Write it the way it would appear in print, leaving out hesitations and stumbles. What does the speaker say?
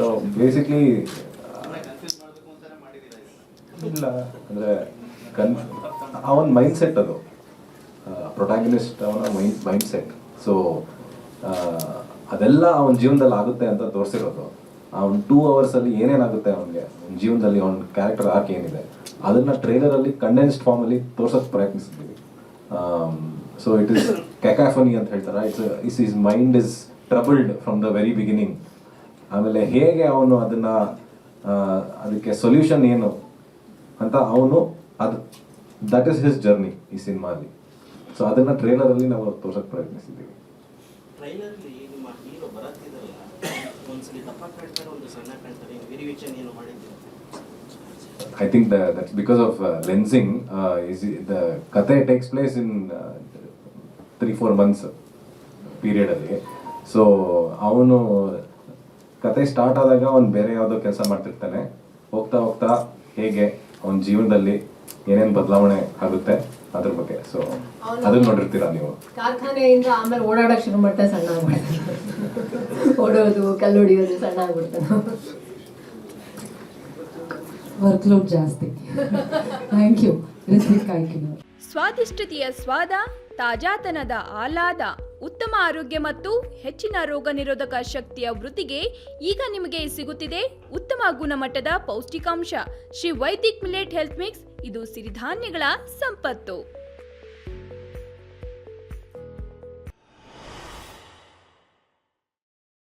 So basically ಇಲ್ಲ ಅಂದರೆ ಅವನ ಮೈಂಡ್ ಸೆಟ್ ಅದು, ಪ್ರೊಟ್ಯಾಗನಿಸ್ಟ್ ಅವನ ಮೈಂಡ್ ಸೆಟ್. ಸೊ ಅದೆಲ್ಲ ಅವನ ಜೀವನದಲ್ಲಿ ಆಗುತ್ತೆ ಅಂತ ತೋರಿಸಿರೋದು. ಅವ್ನು 2 ಅವರ್ಸಲ್ಲಿ ಏನೇನಾಗುತ್ತೆ ಅವನಿಗೆ ಜೀವನದಲ್ಲಿ, ಅವನ ಕ್ಯಾರೆಕ್ಟರ್ ಆರ್ಕ್ ಏನಿದೆ ಅದನ್ನು ಟ್ರೈಲರಲ್ಲಿ ಕಂಡೆನ್ಸ್ಡ್ ಫಾರ್ಮಲ್ಲಿ ತೋರ್ಸೋಕ್ಕೆ ಪ್ರಯತ್ನಿಸಿದ್ದೀವಿ. ಸೊ ಇಟ್ ಇಸ್ ಕ್ಯಾಕಾಫನಿ ಅಂತ ಹೇಳ್ತಾರೆ. Is mind is troubled from the very beginning. ಆಮೇಲೆ ಹೇಗೆ ಅವನು ಅದನ್ನು ಅದಕ್ಕೆ ಸೊಲ್ಯೂಷನ್ ಏನು ಅಂತ ಅವನು ದಟ್ ಇಸ್ ಹಿಸ್ ಜರ್ನಿ ಈ ಸಿನಿಮಾಲಿ. ಸೊ ಅದನ್ನು ಟ್ರೈಲರಲ್ಲಿ ನಾವು ತೋರ್ಸೋಕ್ಕೆ ಪ್ರಯತ್ನಿಸಿದ್ದೀವಿ. I think that's because of lensing. The ಕತೆ takes place in 3-4 months period ಅಲ್ಲಿ. ಸೊ ಅವನು ಕತೆ ಸ್ಟಾರ್ಟ್ ಆದಾಗ ಅವನು ಬೇರೆ ಯಾವುದೋ ಕೆಲಸ ಮಾಡ್ತಿರ್ತಾನೆ. ಹೋಗ್ತಾ ಹೋಗ್ತಾ ಹೇಗೆ ಅವನ ಜೀವನದಲ್ಲಿ ಏನೇನು ಬದಲಾವಣೆ ಆಗುತ್ತೆ ಅದ್ರ ಬಗ್ಗೆ. ಸೊ ಅದನ್ನ ನೋಡಿರ್ತೀರಾ ನೀವು. ಕಾರ್ಖಾನೆಯಿಂದ ಆಮೇಲೆ ಓಡಾಡಕ್ಕೆ ಶುರು ಮಾಡ್ತಾ ಸಣ್ಣ ಆಗ್ಬಿಡ್ತಾನೆ, ಓಡೋದು ಕಲ್ಲು ಹೊಡಿಯೋದು ಸಣ್ಣ ಆಗ್ಬಿಡ್ತಾನೆ, ವರ್ಕ್ಲೋಡ್ ಜಾಸ್ತಿ. Thank you Ritvik. Thank you. ಸ್ವಾದಿಷ್ಟತೆಯ ಸ್ವಾದ, ತಾಜಾತನದ ಆಹ್ಲಾದ, ಉತ್ತಮ ಆರೋಗ್ಯ ಮತ್ತು ಹೆಚ್ಚಿನ ರೋಗ ನಿರೋಧಕ ಶಕ್ತಿಯ ವೃದ್ಧಿಗೆ ಈಗ ನಿಮಗೆ ಸಿಗುತ್ತಿದೆ ಉತ್ತಮ ಗುಣಮಟ್ಟದ ಪೌಷ್ಟಿಕಾಂಶ. Shri Vaidik millet health mix. ಇದು ಸಿರಿಧಾನ್ಯಗಳ ಸಂಪತ್ತು.